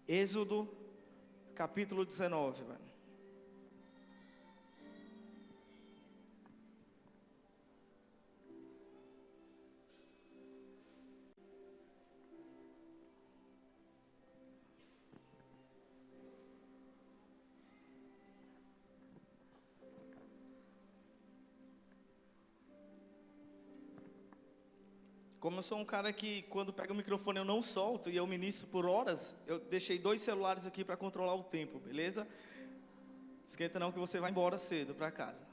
Êxodo, capítulo 19, velho. Como eu sou um cara que quando pega o microfone eu não solto e eu ministro por horas, eu deixei 2 celulares aqui para controlar o tempo, beleza? Esquenta não que você vai embora cedo para casa.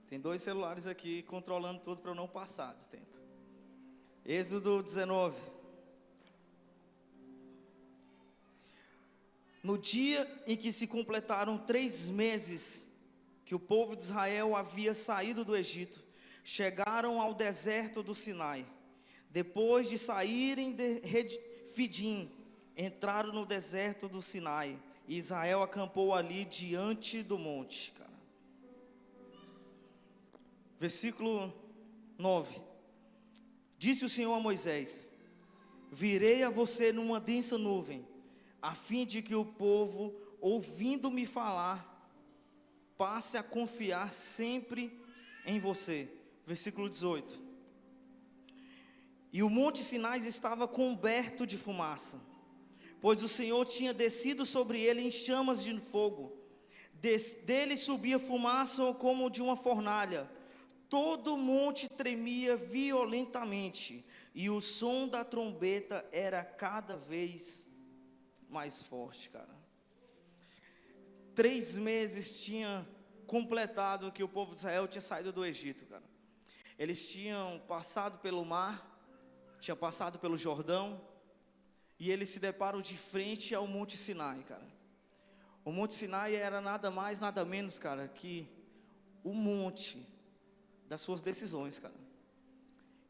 Tem 2 celulares aqui controlando tudo para eu não passar do tempo. Êxodo 19. No dia em que se completaram 3 meses que o povo de Israel havia saído do Egito, chegaram ao deserto do Sinai. Depois de saírem de Refidim, entraram no deserto do Sinai, e Israel acampou ali diante do monte, cara. Versículo 9. Disse o Senhor a Moisés: virei a você numa densa nuvem, a fim de que o povo, ouvindo-me falar, passe a confiar sempre em você. Versículo 18. E o monte Sinai estava coberto de fumaça, pois o Senhor tinha descido sobre ele em chamas de fogo. Dele subia fumaça como de uma fornalha. Todo o monte tremia violentamente, e o som da trombeta era cada vez mais forte, cara. 3 meses tinha completado que o povo de Israel tinha saído do Egito, cara. Eles tinham passado pelo mar, tinham passado pelo Jordão, e eles se deparam de frente ao Monte Sinai, cara. O Monte Sinai era nada mais, nada menos, cara, que o monte das suas decisões, cara.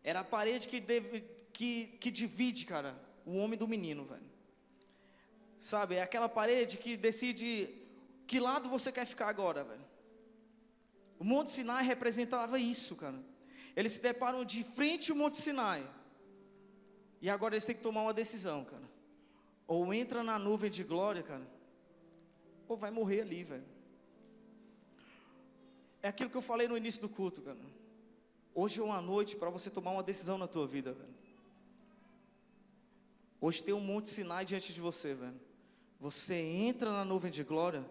Era a parede que divide, cara, o homem do menino, velho. Sabe, é aquela parede que decide que lado você quer ficar agora, velho. O Monte Sinai representava isso, cara. Eles se deparam de frente ao Monte Sinai, e agora eles têm que tomar uma decisão, cara. Ou entra na nuvem de glória, cara, ou vai morrer ali, velho. É aquilo que eu falei no início do culto, cara. Hoje é uma noite para você tomar uma decisão na tua vida, velho. Hoje tem um Monte Sinai diante de você, velho. Você entra na nuvem de glória,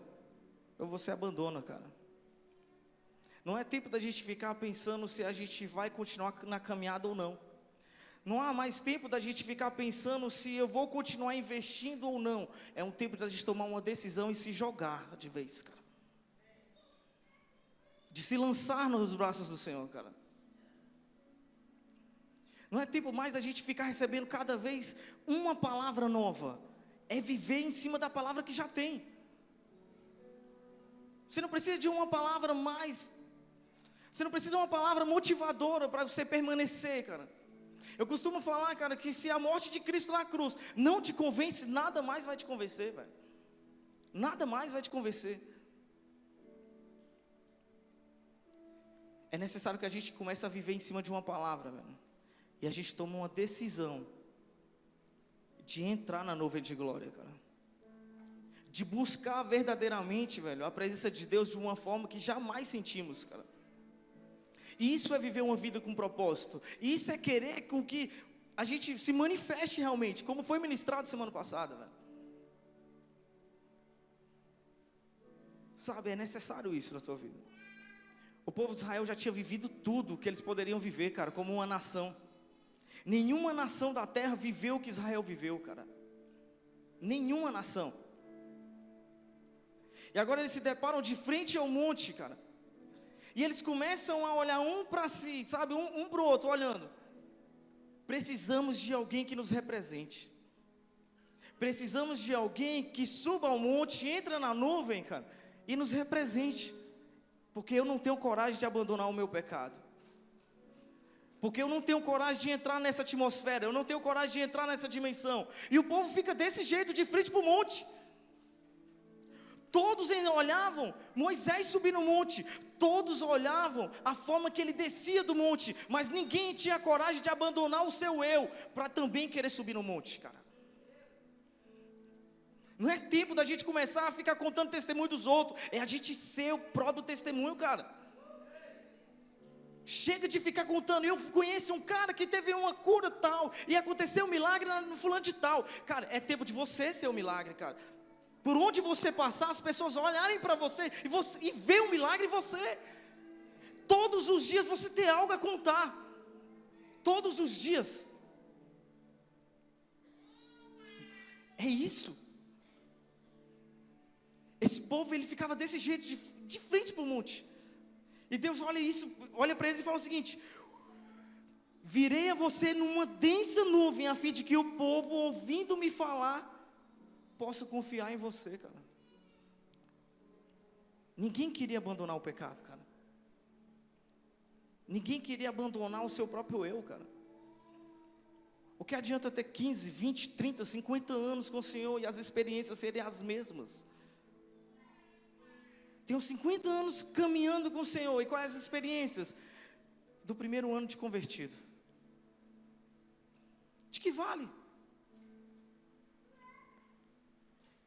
ou você abandona, cara. Não é tempo da gente ficar pensando se a gente vai continuar na caminhada ou não. Não há mais tempo da gente ficar pensando se eu vou continuar investindo ou não. É um tempo da gente tomar uma decisão e se jogar de vez, cara. De se lançar nos braços do Senhor, cara. Não é tempo mais da gente ficar recebendo cada vez uma palavra nova. É viver em cima da palavra que já tem. Você não precisa de uma palavra mais. Você não precisa de uma palavra motivadora para você permanecer, cara. Eu costumo falar, cara, que se a morte de Cristo na cruz não te convence, nada mais vai te convencer, velho. Nada mais vai te convencer. É necessário que a gente comece a viver em cima de uma palavra, velho. E a gente toma uma decisão de entrar na nuvem de glória, cara. De buscar verdadeiramente, velho, a presença de Deus de uma forma que jamais sentimos, cara. E isso é viver uma vida com propósito. E isso é querer com que a gente se manifeste realmente, como foi ministrado semana passada, velho. Sabe, é necessário isso na tua vida. O povo de Israel já tinha vivido tudo que eles poderiam viver, cara, como uma nação. Nenhuma nação da terra viveu o que Israel viveu, cara. Nenhuma nação. E agora eles se deparam de frente ao monte, cara. E eles começam a olhar um para si, sabe, um para o outro, olhando. Precisamos de alguém que nos represente. Precisamos de alguém que suba ao monte, entra na nuvem, cara, e nos represente. Porque eu não tenho coragem de abandonar o meu pecado. Porque eu não tenho coragem de entrar nessa atmosfera. Eu não tenho coragem de entrar nessa dimensão. E o povo fica desse jeito, de frente para o monte. Todos olhavam Moisés subir no monte. Todos olhavam a forma que ele descia do monte. Mas ninguém tinha coragem de abandonar o seu eu para também querer subir no monte, cara. Não é tempo da gente começar a ficar contando testemunho dos outros. É a gente ser o próprio testemunho, cara. Chega de ficar contando. Eu conheço um cara que teve uma cura tal, e aconteceu um milagre no fulano de tal. Cara, é tempo de você ser o milagre, cara. Por onde você passar, as pessoas olharem para você e ver o milagre em você. Todos os dias você tem algo a contar. Todos os dias. É isso. Esse povo, ele ficava desse jeito, de frente para o monte. E Deus olha isso, olha para eles e fala o seguinte: virei a você numa densa nuvem, a fim de que o povo, ouvindo me falar, possa confiar em você, cara. Ninguém queria abandonar o pecado, cara. Ninguém queria abandonar o seu próprio eu, cara. O que adianta ter 15, 20, 30, 50 anos com o Senhor e as experiências serem as mesmas? Tenho 50 anos caminhando com o Senhor, e quais as experiências? Do primeiro ano de convertido. De que vale?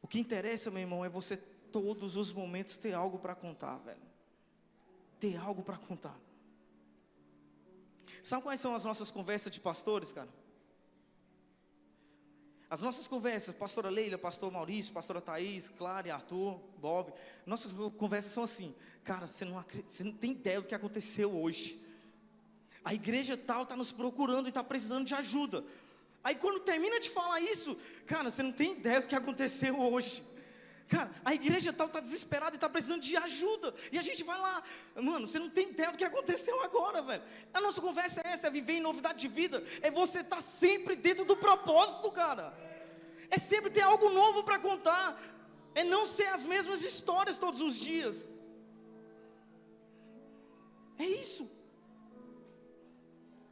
O que interessa, meu irmão, é você todos os momentos ter algo para contar, velho. Ter algo para contar. Sabe quais são as nossas conversas de pastores, cara? As nossas conversas, pastora Leila, pastor Maurício, pastora Thaís, Clara, Arthur, Bob, nossas conversas são assim: cara, você não tem ideia do que aconteceu hoje. A igreja tal está nos procurando e está precisando de ajuda. Aí quando termina de falar isso, cara, você não tem ideia do que aconteceu hoje. Cara, a igreja tal está desesperada e está precisando de ajuda. E a gente vai lá, mano, você não tem ideia do que aconteceu agora, velho. A nossa conversa é essa, é viver em novidade de vida. É você estar sempre dentro do propósito, cara. É sempre ter algo novo para contar. É não ser as mesmas histórias todos os dias. É isso.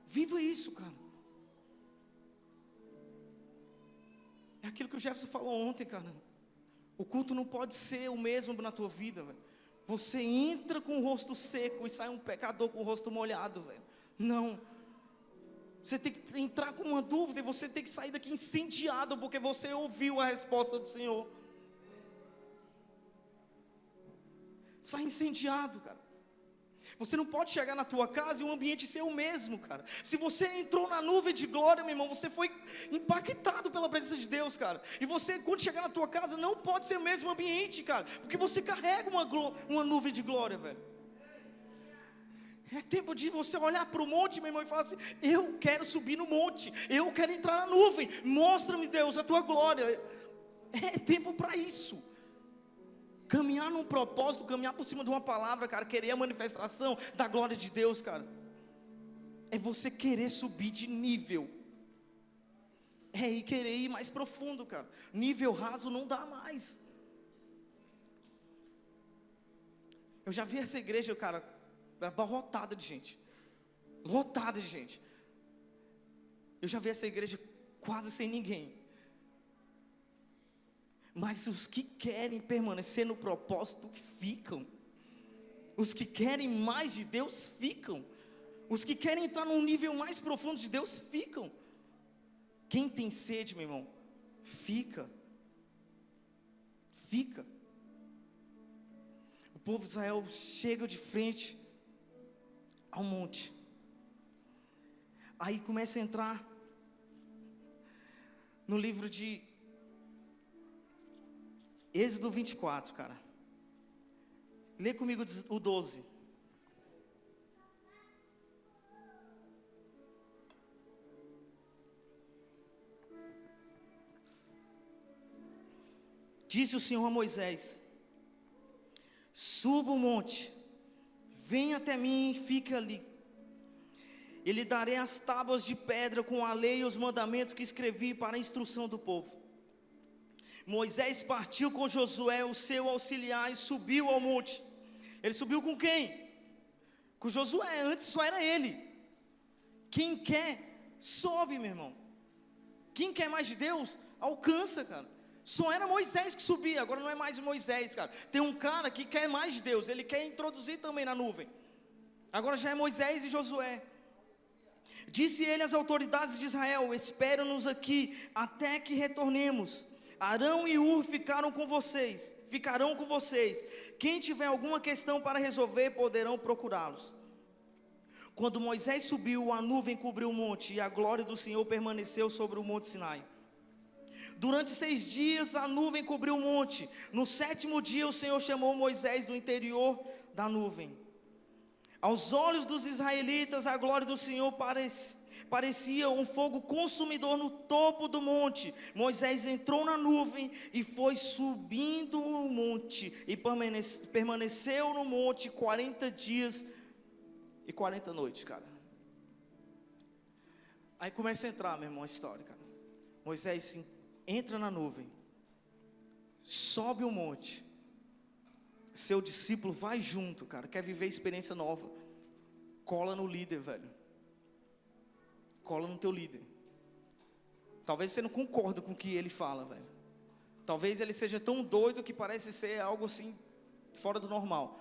Viva isso, cara. É aquilo que o Jefferson falou ontem, cara. O culto não pode ser o mesmo na tua vida, velho. Você entra com o rosto seco e sai um pecador com o rosto molhado, velho. Não. Você tem que entrar com uma dúvida e você tem que sair daqui incendiado, porque você ouviu a resposta do Senhor. Sai incendiado, cara. Você não pode chegar na tua casa e o ambiente ser o mesmo, cara. Se você entrou na nuvem de glória, meu irmão, você foi impactado pela presença de Deus, cara. E você, quando chegar na tua casa, não pode ser o mesmo ambiente, cara, porque você carrega uma nuvem de glória, velho. É tempo de você olhar para o monte, meu irmão, e falar assim: eu quero subir no monte, eu quero entrar na nuvem. Mostra-me, Deus, a tua glória. É tempo para isso. Caminhar num propósito, caminhar por cima de uma palavra, cara, querer a manifestação da glória de Deus, cara, é você querer subir de nível. É ir querer ir mais profundo, cara. Nível raso não dá mais. Eu já vi essa igreja, cara, abarrotada de gente. Lotada de gente. Eu já vi essa igreja quase sem ninguém. Mas os que querem permanecer no propósito ficam. Os que querem mais de Deus ficam. Os que querem entrar num nível mais profundo de Deus ficam. Quem tem sede, meu irmão, fica. Fica. O povo de Israel chega de frente ao monte. Aí começa a entrar no livro de Êxodo 24, cara. Lê comigo o 12. Disse o Senhor a Moisés: suba o monte, venha até mim e fique ali. E lhe darei as tábuas de pedra com a lei e os mandamentos que escrevi para a instrução do povo. Moisés partiu com Josué, o seu auxiliar, e subiu ao monte. Ele subiu com quem? Com Josué. Antes só era ele. Quem quer, sobe, meu irmão. Quem quer mais de Deus, alcança, cara. Só era Moisés que subia, agora não é mais Moisés, cara. Tem um cara que quer mais de Deus, ele quer introduzir também na nuvem. Agora já é Moisés e Josué. Disse ele às autoridades de Israel: espera-nos aqui até que retornemos. Arão e Hur ficarão com vocês. Quem tiver alguma questão para resolver, poderão procurá-los. Quando Moisés subiu, a nuvem cobriu o monte, e a glória do Senhor permaneceu sobre o monte Sinai. Durante 6 dias a nuvem cobriu o monte. No 7º dia o Senhor chamou Moisés do interior da nuvem. Aos olhos dos israelitas, a glória do Senhor parecia um fogo consumidor no topo do monte. Moisés entrou na nuvem e foi subindo o monte, e permaneceu no monte 40 dias e 40 noites, cara. Aí começa a entrar, meu irmão, a história, cara. Moisés entra na nuvem, sobe o monte. Seu discípulo vai junto, cara, quer viver experiência nova. Cola no líder, velho. Cola no teu líder. Talvez você não concorda com o que ele fala, velho. Talvez ele seja tão doido que parece ser algo assim, fora do normal.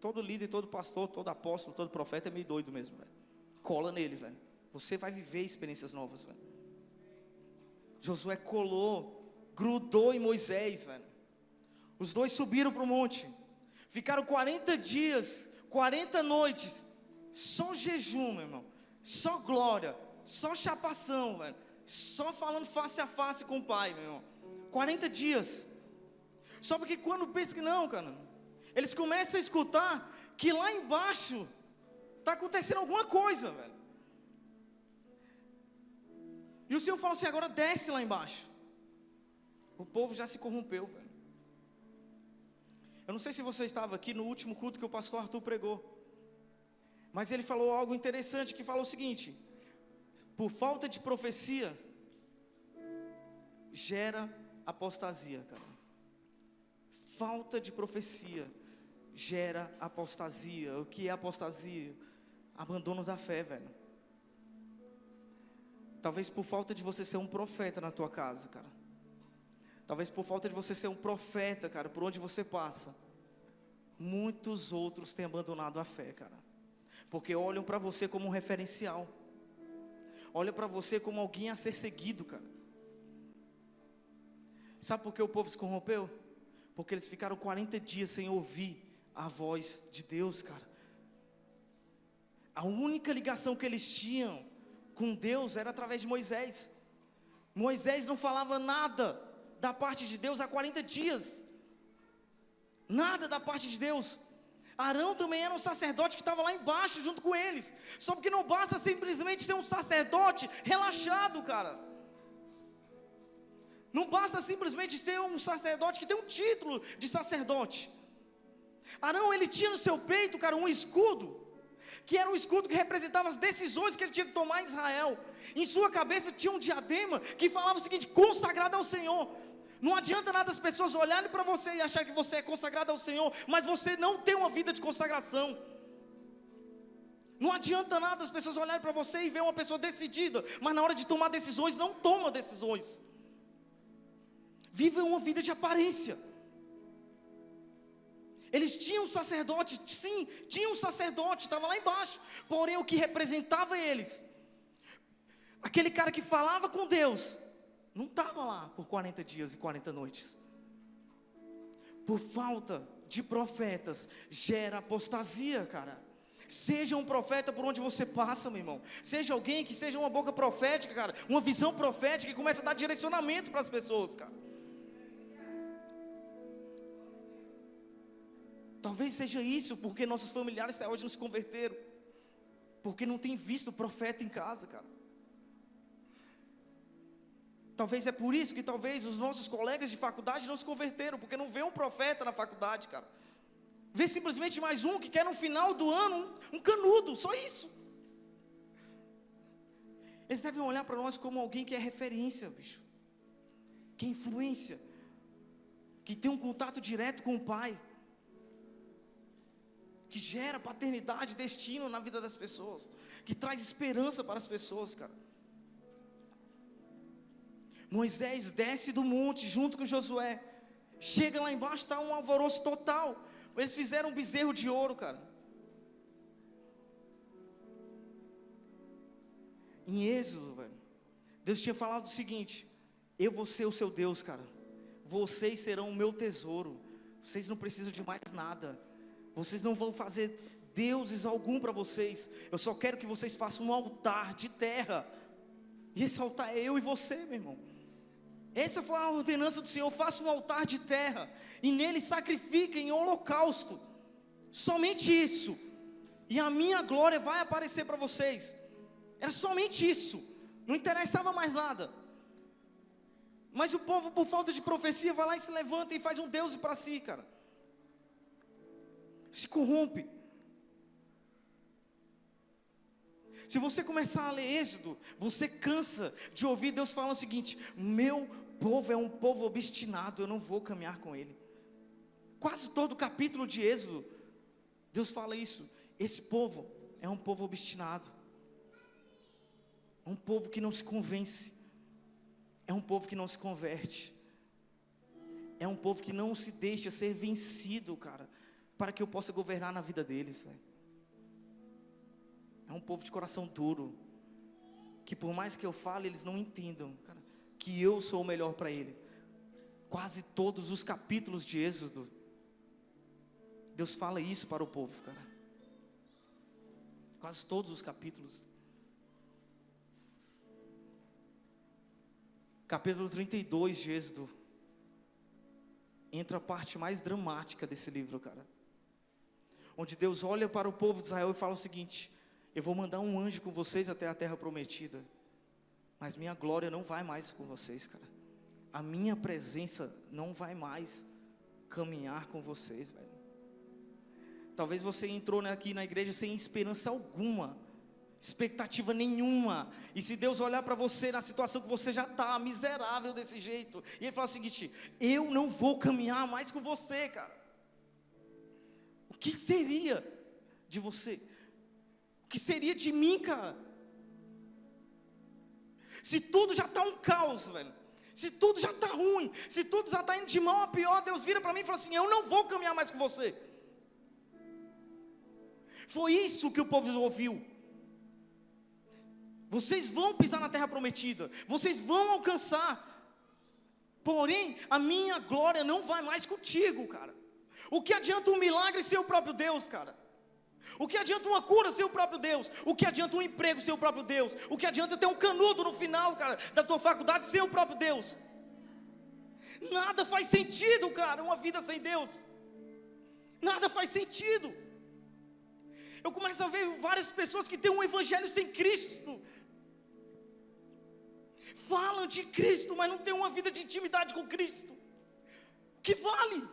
Todo líder, todo pastor, todo apóstolo, todo profeta é meio doido mesmo, velho. Cola nele, velho. Você vai viver experiências novas, velho. Josué colou, grudou em Moisés, velho. Os dois subiram para o monte. Ficaram 40 dias, 40 noites. Só jejum, meu irmão. Só glória, só chapação, velho. Só falando face a face com o Pai, meu irmão. 40 dias. Só porque quando pensa que não, cara, eles começam a escutar que lá embaixo está acontecendo alguma coisa, velho. E o Senhor fala assim: agora desce lá embaixo. O povo já se corrompeu, velho. Eu não sei se você estava aqui no último culto que o pastor Arthur pregou, mas ele falou algo interessante, que falou o seguinte: por falta de profecia, gera apostasia, cara. Falta de profecia gera apostasia. O que é apostasia? Abandono da fé, velho. Talvez por falta de você ser um profeta na tua casa, cara. Talvez por falta de você ser um profeta, cara, por onde você passa, muitos outros têm abandonado a fé, cara. Porque olham para você como um referencial. Olham para você como alguém a ser seguido, cara. Sabe por que o povo se corrompeu? Porque eles ficaram 40 dias sem ouvir a voz de Deus, cara. A única ligação que eles tinham com Deus era através de Moisés. Moisés não falava nada da parte de Deus há 40 dias. Nada da parte de Deus. Arão também era um sacerdote que estava lá embaixo junto com eles. Só porque não basta simplesmente ser um sacerdote relaxado, cara. Não basta simplesmente ser um sacerdote que tem um título de sacerdote. Arão, ele tinha no seu peito, cara, um escudo, que era um escudo que representava as decisões que ele tinha que tomar em Israel. Em sua cabeça tinha um diadema que falava o seguinte: consagrado ao Senhor. Não adianta nada as pessoas olharem para você e achar que você é consagrado ao Senhor, mas você não tem uma vida de consagração. Não adianta nada as pessoas olharem para você e ver uma pessoa decidida, mas na hora de tomar decisões, não toma decisões. Vive uma vida de aparência. Eles tinham um sacerdote, sim, tinha um sacerdote, estava lá embaixo. Porém o que representava eles, aquele cara que falava com Deus, não estava lá por 40 dias e 40 noites. Por falta de profetas, gera apostasia, cara. Seja um profeta por onde você passa, meu irmão. Seja alguém que seja uma boca profética, cara. Uma visão profética que começa a dar direcionamento para as pessoas, cara. Talvez seja isso porque nossos familiares até hoje não se converteram. Porque não tem visto profeta em casa, cara. Talvez é por isso que talvez os nossos colegas de faculdade não se converteram, porque não vê um profeta na faculdade, cara. Vê simplesmente mais um que quer no final do ano um canudo, só isso. Eles devem olhar para nós como alguém que é referência, bicho. Que é influência. Que tem um contato direto com o Pai. Que gera paternidade, destino na vida das pessoas. Que traz esperança para as pessoas, cara. Moisés desce do monte junto com Josué. Chega lá embaixo, está um alvoroço total. Eles fizeram um bezerro de ouro, cara. Em Êxodo, velho, Deus tinha falado o seguinte: Eu vou ser o seu Deus, cara. Vocês serão o meu tesouro. Vocês não precisam de mais nada. Vocês não vão fazer deuses algum para vocês. Eu só quero que vocês façam um altar de terra. E esse altar é eu e você, meu irmão. Essa foi a ordenança do Senhor: faça um altar de terra, e nele sacrifiquem holocausto. Somente isso. E a minha glória vai aparecer para vocês. Era somente isso. Não interessava mais nada. Mas o povo, por falta de profecia, vai lá e se levanta e faz um Deus para si, cara. Se corrompe. Se você começar a ler Êxodo, você cansa de ouvir Deus falando o seguinte: meu povo é um povo obstinado, eu não vou caminhar com ele. Quase todo o capítulo de Êxodo, Deus fala isso. Esse povo é um povo obstinado. É um povo que não se convence. É um povo que não se converte. É um povo que não se deixa ser vencido, cara, para que eu possa governar na vida deles, velho. É um povo de coração duro, que por mais que eu fale, eles não entendam, cara, que eu sou o melhor para ele. Quase todos os capítulos de Êxodo, Deus fala isso para o povo, cara. Quase todos os capítulos. Capítulo 32 de Êxodo, entra a parte mais dramática desse livro, cara. Onde Deus olha para o povo de Israel e fala o seguinte: eu vou mandar um anjo com vocês até a terra prometida, mas minha glória não vai mais com vocês, cara. A minha presença não vai mais caminhar com vocês, velho. Talvez você entrou aqui na igreja sem esperança alguma, expectativa nenhuma, e se Deus olhar para você na situação que você já está, miserável desse jeito, e Ele falar o seguinte: eu não vou caminhar mais com você, cara. O que seria de você? O que seria de mim, cara? Se tudo já está um caos, velho, se tudo já está ruim, se tudo já está indo de mal a pior, Deus vira para mim e fala assim: eu não vou caminhar mais com você. Foi isso que o povo ouviu. Vocês vão pisar na terra prometida, vocês vão alcançar, porém a minha glória não vai mais contigo, cara. O que adianta um milagre ser o próprio Deus, cara? O que adianta uma cura ser o próprio Deus? O que adianta um emprego ser o próprio Deus? O que adianta ter um canudo no final, cara, da tua faculdade ser o próprio Deus? Nada faz sentido, cara, uma vida sem Deus. Nada faz sentido. Eu começo a ver várias pessoas que têm um evangelho sem Cristo. Falam de Cristo, mas não têm uma vida de intimidade com Cristo. O que vale?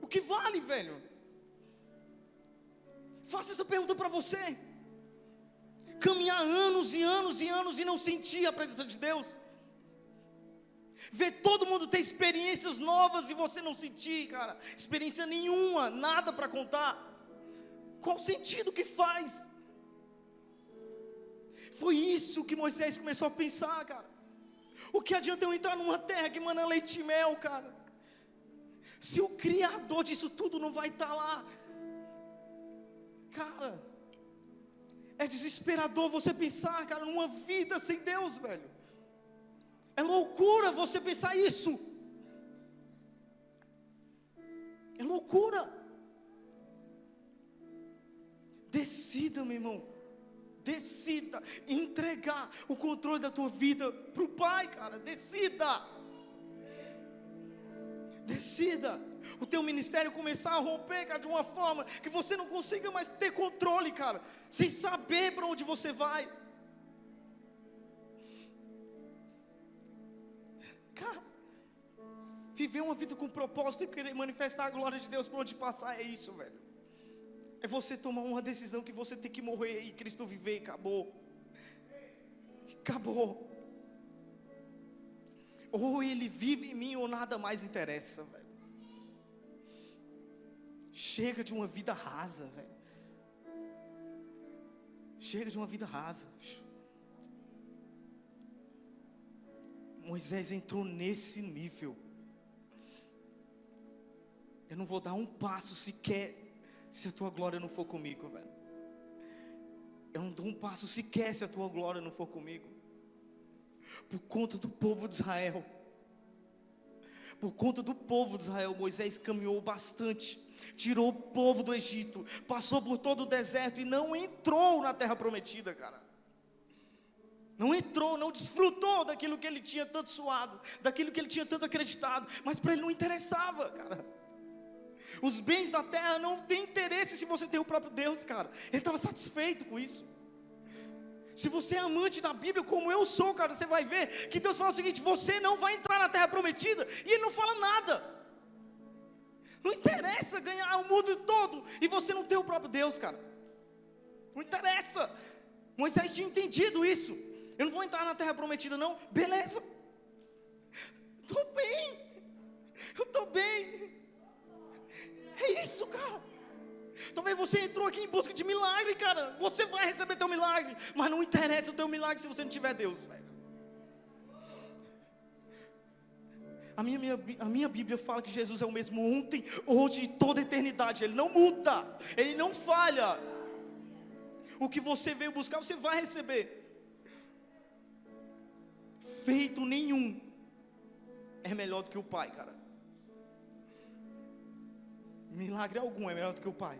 O que vale, velho? Faça essa pergunta para você. Caminhar anos e anos e anos e não sentir a presença de Deus. Ver todo mundo ter experiências novas e você não sentir, cara, experiência nenhuma, nada para contar. Qual o sentido que faz? Foi isso que Moisés começou a pensar, cara. O que adianta eu entrar numa terra que emana leite e mel, cara, se o Criador disso tudo não vai estar lá? Cara, é desesperador você pensar, cara, numa vida sem Deus, velho. É loucura você pensar isso. É loucura. Decida, meu irmão. Decida entregar o controle da tua vida para o Pai, cara. Decida. Decida. O teu ministério começar a romper, cara, de uma forma que você não consiga mais ter controle, cara, sem saber para onde você vai. Cara, viver uma vida com propósito e querer manifestar a glória de Deus por onde passar, é isso, velho. É você tomar uma decisão que você tem que morrer e Cristo viver, e acabou. Acabou. Ou Ele vive em mim ou nada mais interessa, velho. Chega de uma vida rasa, velho. Chega de uma vida rasa. Moisés entrou nesse nível. Eu não vou dar um passo sequer se a tua glória não for comigo, velho. Eu não dou um passo sequer se a tua glória não for comigo. Por conta do povo de Israel. Por conta do povo de Israel, Moisés caminhou bastante, tirou o povo do Egito, passou por todo o deserto e não entrou na terra prometida, cara. Não entrou, não desfrutou daquilo que ele tinha tanto suado, daquilo que ele tinha tanto acreditado, mas para ele não interessava, cara. Os bens da terra não têm interesse se você tem o próprio Deus, cara. Ele estava satisfeito com isso. Se você é amante da Bíblia, como eu sou, cara, você vai ver que Deus fala o seguinte: você não vai entrar na terra prometida, e Ele não fala nada. Não interessa ganhar o mundo todo e você não ter o próprio Deus, cara. Não interessa. Moisés tinha entendido isso. Eu não vou entrar na terra prometida não, beleza. Estou bem. Eu estou bem. É isso, cara. Talvez você entrou aqui em busca de milagre, cara. Você vai receber teu milagre, mas não interessa o teu milagre se você não tiver Deus, velho. A minha Bíblia fala que Jesus é o mesmo ontem, hoje e toda a eternidade. Ele não muda, Ele não falha. O que você veio buscar, você vai receber. Feito nenhum é melhor do que o Pai, cara. Milagre algum é melhor do que o Pai.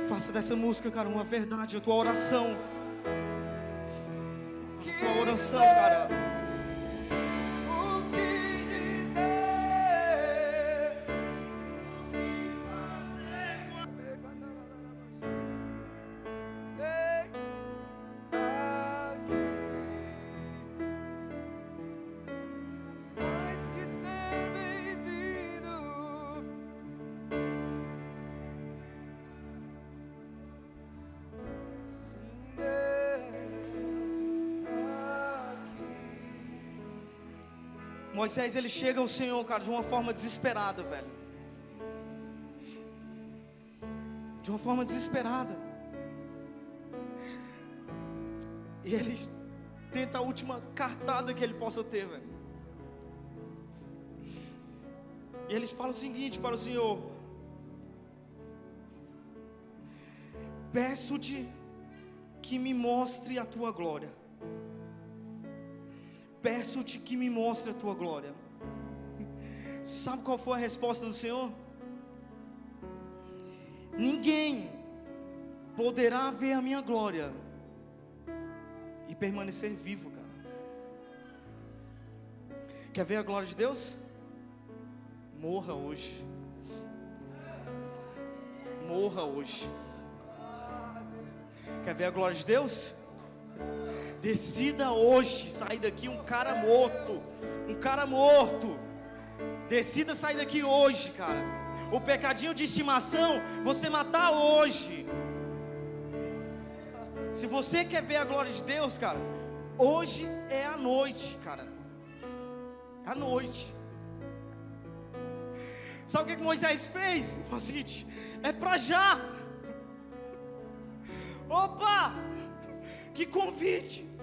Faça dessa música, cara, uma verdade, a tua oração. A tua oração, cara. Moisés, ele chega ao Senhor, cara, de uma forma desesperada, velho. De uma forma desesperada. E ele tenta a última cartada que ele possa ter, velho. E eles falam o seguinte para o Senhor: peço-te que me mostre a tua glória. Peço-te que me mostre a tua glória. Sabe qual foi a resposta do Senhor? Ninguém poderá ver a minha glória e permanecer vivo, cara. Quer ver a glória de Deus? Morra hoje. Morra hoje. Quer ver a glória de Deus? Decida hoje sair daqui um cara morto. Um cara morto. Decida sair daqui hoje, cara. O pecadinho de estimação, você matar hoje. Se você quer ver a glória de Deus, cara, hoje é a noite, cara. É a noite. Sabe o que Moisés fez? Foi o seguinte: é pra já. Opa! Que convite!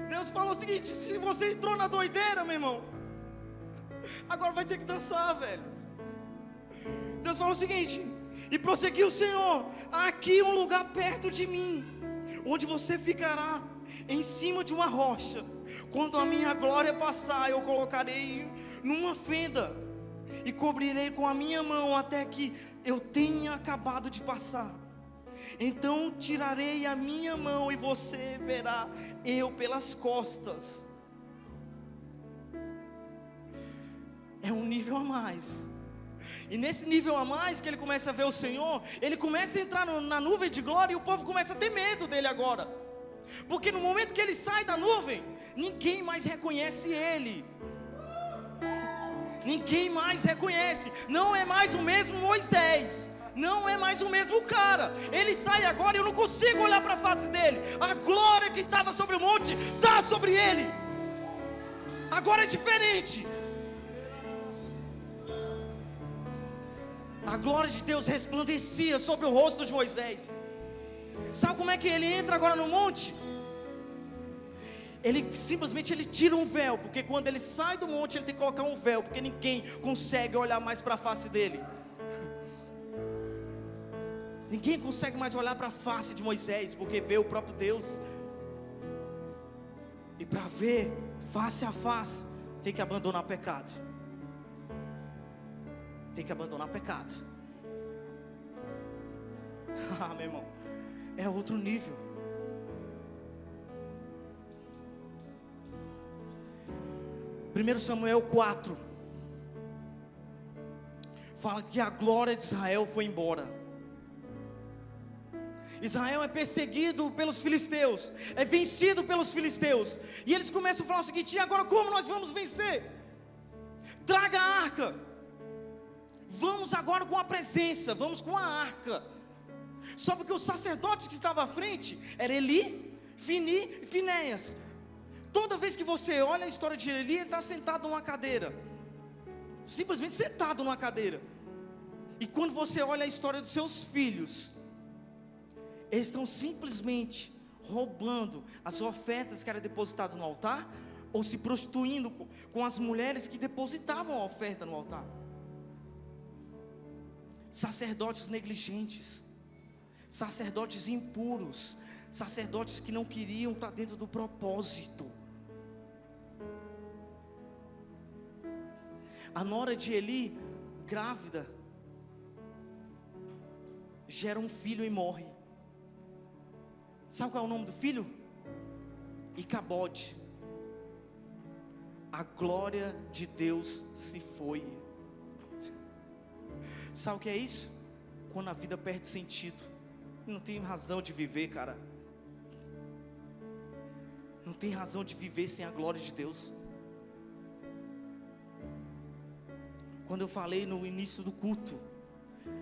Deus falou o seguinte: se você entrou na doideira, meu irmão, agora vai ter que dançar, velho. Deus falou o seguinte: e prosseguiu o Senhor: há aqui um lugar perto de mim, onde você ficará em cima de uma rocha. Quando a minha glória passar, eu colocarei numa fenda e cobrirei com a minha mão até que eu tenha acabado de passar. Então tirarei a minha mão e você verá eu pelas costas. É um nível a mais. E nesse nível a mais que ele começa a ver o Senhor, ele começa a entrar na nuvem de glória, e o povo começa a ter medo dele agora. Porque no momento que ele sai da nuvem, ninguém mais reconhece ele. Ninguém mais reconhece. Não é mais o mesmo Moisés. Não é mais o mesmo cara. Ele sai agora e eu não consigo olhar para a face dele. A glória que estava sobre o monte está sobre ele. Agora é diferente. A glória de Deus resplandecia sobre o rosto de Moisés. Sabe como é que ele entra agora no monte? Ele simplesmente tira um véu, porque quando ele sai do monte ele tem que colocar um véu, porque ninguém consegue olhar mais para a face dele. Ninguém consegue mais olhar para a face de Moisés, porque vê o próprio Deus. E para ver face a face, tem que abandonar o pecado. Tem que abandonar o pecado. Meu irmão, é outro nível. Primeiro Samuel 4 fala que a glória de Israel foi embora. Israel é perseguido pelos filisteus, é vencido pelos filisteus, e eles começam a falar o seguinte: e agora como nós vamos vencer? Traga a arca. Vamos agora com a presença, vamos com a arca. Só porque os sacerdotes que estavam à frente eram Eli, Fini e Finéias. Toda vez que você olha a história de Eli, ele está sentado numa cadeira, simplesmente sentado numa cadeira. E quando você olha a história dos seus filhos, eles estão simplesmente roubando as ofertas que eram depositadas no altar, ou se prostituindo com as mulheres que depositavam a oferta no altar. Sacerdotes negligentes, sacerdotes impuros, sacerdotes que não queriam estar dentro do propósito. A nora de Eli, grávida, gera um filho e morre. Sabe qual é o nome do filho? Icabode. A glória de Deus se foi. Sabe o que é isso? Quando a vida perde sentido. Não tem razão de viver, cara. Não tem razão de viver sem a glória de Deus. Quando eu falei no início do culto,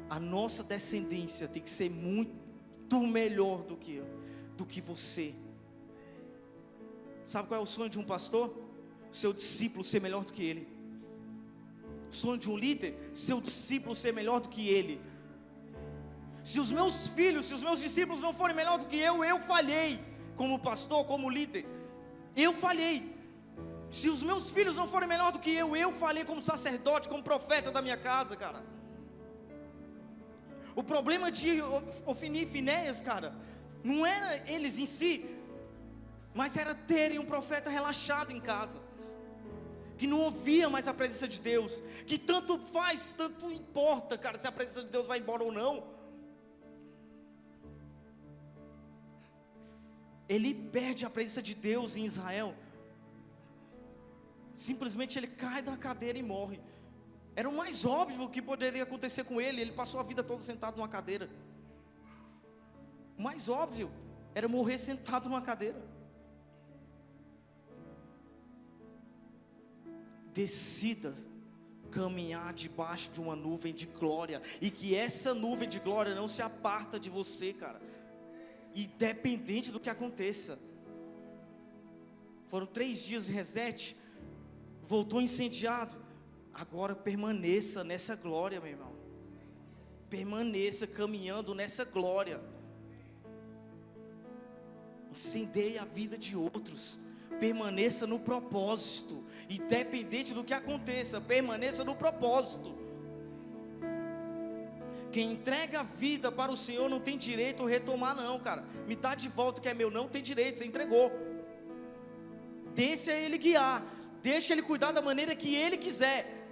a nossa descendência tem que ser muito melhor do que você. Sabe qual é o sonho de um pastor? Seu discípulo ser melhor do que ele. O sonho de um líder, seu discípulo ser melhor do que ele. Se os meus filhos, se os meus discípulos não forem melhor do que eu falhei como pastor, como líder. Eu falhei. Se os meus filhos não forem melhor do que eu falhei como sacerdote, como profeta da minha casa, cara. O problema de Ofni e Finéias, cara, não era eles em si, mas era terem um profeta relaxado em casa, que não ouvia mais a presença de Deus, que tanto faz, tanto importa, cara, se a presença de Deus vai embora ou não. Ele perde a presença de Deus em Israel. Simplesmente ele cai da cadeira e morre. Era o mais óbvio que poderia acontecer com ele. Ele passou a vida toda sentado numa cadeira. O mais óbvio era morrer sentado numa cadeira. Decida caminhar debaixo de uma nuvem de glória, e que essa nuvem de glória não se aparta de você, cara, independente do que aconteça. Foram 3 dias de reset, voltou incendiado. Agora permaneça nessa glória, meu irmão. Permaneça caminhando nessa glória. Incendeie a vida de outros. Permaneça no propósito. Independente do que aconteça, permaneça no propósito. Quem entrega a vida para o Senhor não tem direito a retomar não, cara. Me dá de volta o que é meu, não tem direito, você entregou. Deixa Ele guiar, deixa Ele cuidar da maneira que Ele quiser.